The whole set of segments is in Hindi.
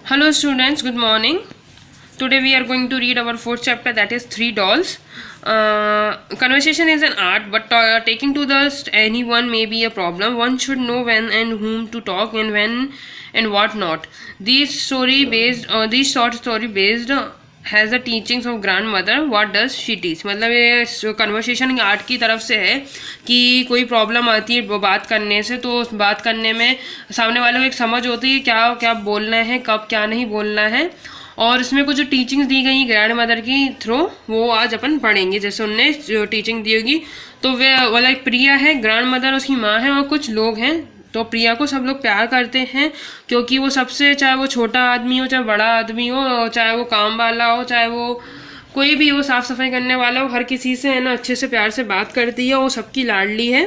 Hello students, good morning. Today we are going to read our fourth chapter, that is Three Dolls. Conversation is an art, but taking to the anyone may be a problem. One should know when and whom to talk and when and what not. These short story based has the teachings of grand mother what does she teach. मतलब ये कन्वर्सेशन आर्ट की तरफ से है कि कोई प्रॉब्लम आती है बात करने से, तो उस बात करने में सामने वाले को एक समझ होती है क्या क्या बोलना है, कब क्या नहीं बोलना है, और इसमें कुछ जो टीचिंग्स दी गई ग्रैंड मदर की थ्रू वो आज अपन पढ़ेंगे। जैसे उनने जो टीचिंग दी होगी, तो वे वाला एक प्रिया है, ग्रैंड मदर उसकी माँ है, और कुछ लोग हैं। तो प्रिया को सब लोग प्यार करते हैं क्योंकि वो सबसे, चाहे वो छोटा आदमी हो, चाहे बड़ा आदमी हो, चाहे वो काम वाला हो, चाहे वो कोई भी हो, साफ़ सफाई करने वाला हो, हर किसी से है ना अच्छे से प्यार से बात करती है। वो सबकी लाडली है।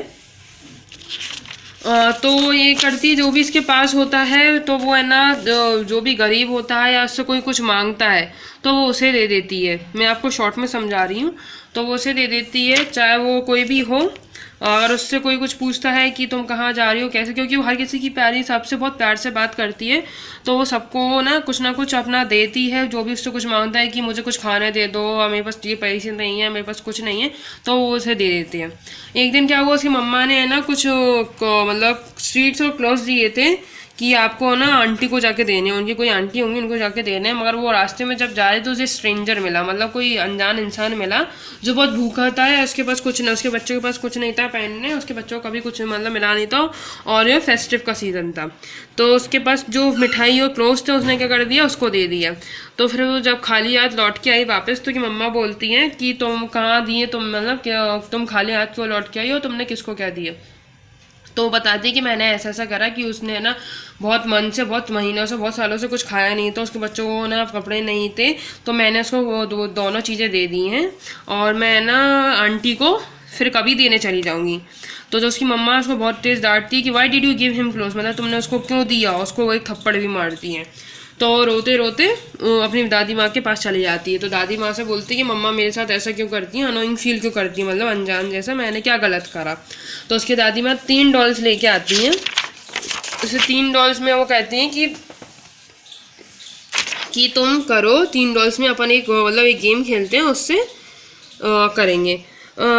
तो ये करती है, जो भी इसके पास होता है तो वो है ना जो भी गरीब होता है या उससे कोई कुछ मांगता है तो वो उसे दे देती है। मैं आपको शॉर्ट में समझा रही हूँ। तो वो उसे दे देती है, चाहे वो कोई भी हो। और उससे कोई कुछ पूछता है कि तुम कहाँ जा रही हो, कैसे, क्योंकि वो हर किसी की प्यारी सबसे बहुत प्यार से बात करती है, तो वो सबको ना कुछ अपना देती है। जो भी उससे कुछ मांगता है कि मुझे कुछ खाने दे दो, मेरे पास ये पैसे नहीं है, मेरे पास कुछ नहीं है, तो वो उसे दे देती है। एक दिन क्या हुआ, उसकी मम्मा ने है ना कुछ मतलब स्वीट्स और क्लोथ्स दिए थे कि आपको ना आंटी को जाके देने, उनकी कोई आंटी होंगी, उनको जाके देने। मगर वो रास्ते में जब जा रहे तो उसे स्ट्रेंजर मिला, मतलब कोई अनजान इंसान मिला जो बहुत भूखा था। उसके पास कुछ नहीं, उसके बच्चों के पास कुछ नहीं था पहनने, उसके बच्चों को कभी कुछ मतलब मिला नहीं था, और ये फेस्टिव का सीज़न था। तो उसके पास जो मिठाई और क्लोथ्स थे उसने क्या कर दिया, उसको दे दिया। तो फिर वो जब खाली हाथ लौट के आई वापस, तो कि मम्मा बोलती हैं कि तुम कहाँ दिए, तुम मतलब क्या तुम खाली हाथ क्यों लौट के आई हो, तुमने किसको क्या दिया। तो बताती कि मैंने ऐसा ऐसा करा कि उसने ना बहुत मन से, बहुत महीनों से, बहुत सालों से कुछ खाया नहीं था, उसके बच्चों को ना कपड़े नहीं थे, तो मैंने उसको वो दोनों चीज़ें दे दी हैं, और मैं ना आंटी को फिर कभी देने चली जाऊँगी। तो जो उसकी मम्मा उसको बहुत तेज़ डांटती है कि why did you give him cloth, मतलब तुमने उसको क्यों दिया, उसको वो एक थप्पड़ भी मारती हैं। तो रोते रोते अपनी दादी माँ के पास चली जाती है। तो दादी माँ से बोलती है कि मम्मा मेरे साथ ऐसा क्यों करती हैं, अनोइंग फील क्यों करती हैं, मतलब अनजान जैसा, मैंने क्या गलत करा। तो उसकी दादी माँ 3 डॉल्स लेके आती हैं। उसे 3 डॉल्स में वो कहती हैं कि तुम करो, 3 डॉल्स में अपन एक मतलब एक गेम खेलते हैं, उससे करेंगे।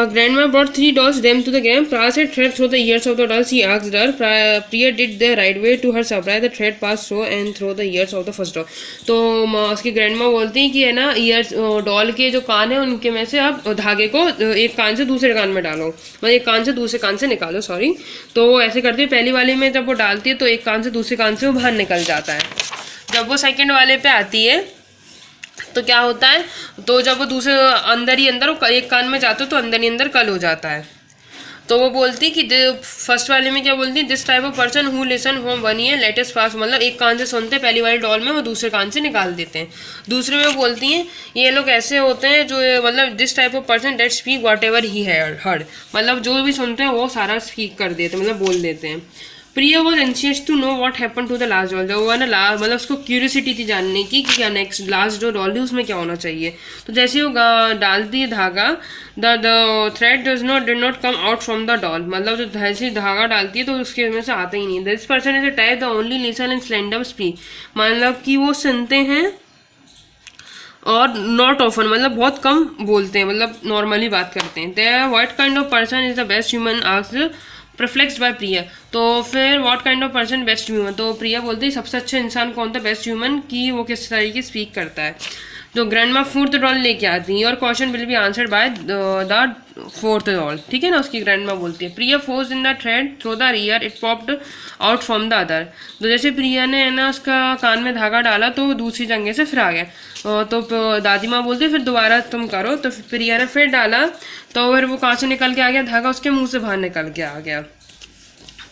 Grandma brought 3 dolls them to the game. Priya said thread through the ears of the dolls. He asked her. Priya did the right way. To her surprise, the thread passed through and through the ears of the first doll. तो उसकी ग्रैंडमा बोलती हैं कि है ना ईयर्स डॉल के जो कान है उनके में से आप धागे को एक कान से दूसरे कान में डालो, मतलब एक कान से दूसरे कान से निकालो, सॉरी। तो वो ऐसे करती है। पहली वाली में जब वो डालती है तो एक कान से दूसरे कान से वो बाहर निकल जाता है। जब वो सेकेंड वाले पे आती है तो क्या होता है, तो जब वो दूसरे अंदर ही अंदर एक कान में जाते हो तो अंदर ही अंदर कल हो जाता है। तो वो बोलती कि फर्स्ट वाले में क्या बोलती, this type of person who listen home 1 year latest pass, मतलब एक कान से सुनते हैं पहली वाली डॉल में, वो दूसरे कान से निकाल देते हैं। दूसरे में बोलती हैं ये लोग ऐसे होते हैं जो मतलब this type of person that speak whatever he heard, मतलब जो भी सुनते हैं वो सारा स्पीक कर देते हैं, मतलब बोल देते हैं। Priya was anxious to know what happen to the last doll. वो है ना मतलब उसको क्यूरियोसिटी थी जानने की कि क्या नेक्स्ट लास्ट जो डॉल है उसमें क्या होना चाहिए। तो जैसे वो डालती है धागा, the thread did not come out from the doll, मतलब जो जैसे धागा डालती है तो उसके में से आता ही नहीं। This person is a type the only listen in slender speak, मतलब कि वो सुनते हैं और नॉट ऑफन, मतलब बहुत कम बोलते हैं, मतलब नॉर्मली बात करते हैं। They what kind of person is the best human asked perplexed by Priya. तो फिर what kind of person best human, तो प्रिया बोलती है सबसे अच्छा इंसान कौन था, बेस्ट ह्यूमन, कि वो किस तरीके स्पीक करता है। तो ग्रैंडमा 4th डॉल लेके आती है और question will be answered by the 4th doll, ठीक है ना। उसकी ग्रैंडमा बोलती है Priya force in the thread through the ear it popped out from the other. तो जैसे प्रिया ने है ना उसका कान में धागा डाला तो दूसरी जगह से फिर आ गया। तो दादी माँ बोलती है फिर दोबारा तुम करो। तो प्रिया ने फिर डाला तो फिर वो कहाँ से निकल के आ गया, धागा उसके मुँह से बाहर निकल के आ गया।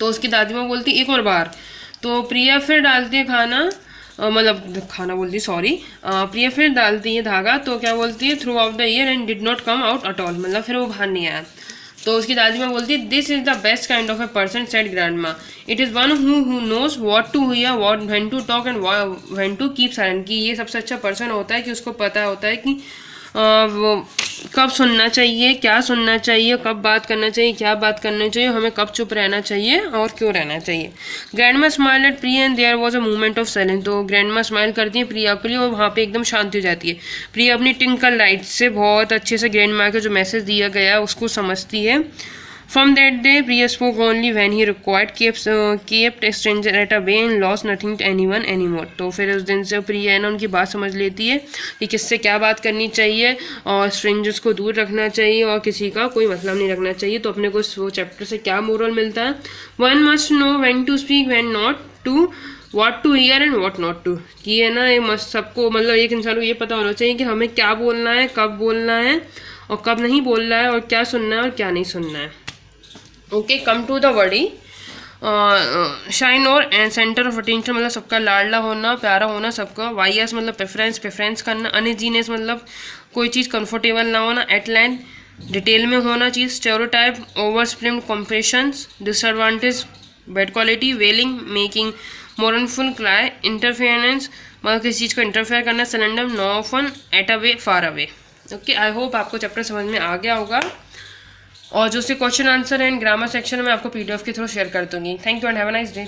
तो उसकी दादी माँ बोलती एक और बार। तो प्रिया फिर डालती है मतलब खाना बोलती, सॉरी, प्रिया फिर डालती है धागा, तो क्या बोलती है through out the year and did not come out at all, मतलब फिर वो बाहर नहीं आया। तो उसकी दादी माँ बोलती है this is the best kind of a person said grandma, it is one who knows what to hear what when to talk and when to keep silent, कि ये सबसे अच्छा पर्सन होता है कि उसको पता होता है कि वो कब सुनना चाहिए, क्या सुनना चाहिए, कब बात करना चाहिए, क्या बात करना चाहिए, हमें कब चुप रहना चाहिए और क्यों रहना चाहिए। Grandma smile at Priya and there was a moment of silence. तो ग्रैंडमा स्माइल करती है प्रिया के लिए और वहाँ पे एकदम शांति हो जाती है। प्रिया अपनी ट्विंकल लाइट से बहुत अच्छे से ग्रैंडमा का जो मैसेज दिया गया है उसको समझती है। From that day, Priya spoke only when he required, kept a stranger at a bay and lost nothing to anyone anymore. तो फिर उस दिन से प्रिया है ना उनकी बात समझ लेती है कि किससे क्या बात करनी चाहिए और स्ट्रेंजर्स को दूर रखना चाहिए और किसी का कोई मतलब नहीं रखना चाहिए। तो अपने को इस वो चैप्टर से क्या मोरल मिलता है, one must know when to speak when not to, what to hear and what not to. कि है ना ये मस्त सबको मतलब एक इंसान को ये पता होना चाहिए कि हमें क्या बोलना है, कब बोलना है और कब नहीं बोलना है, और क्या सुनना है और क्या नहीं सुनना है। Okay, come to the wordy. Shine और सेंटर ऑफ अटेंशन मतलब सबका लाडला होना, प्यारा होना सबका। वाईएस मतलब प्रेफरेंस, प्रेफरेंस करना। अनइजीनेस मतलब कोई चीज़ कंफर्टेबल ना होना। एटलाइन डिटेल में होना चीज़। Stereotype oversimplified compressions. Disadvantage bad quality. Wailing making mournful cry. Interference मतलब किसी चीज़ को इंटरफेयर करना। सलेंडम no often at away far away. Okay, I hope आपको चैप्टर समझ में आ गया होगा और जो उसके क्वेश्चन आंसर है ग्रामर सेक्शन में आपको पीडीएफ के थ्रू शेयर कर दूंगी। Thank you and have a nice day.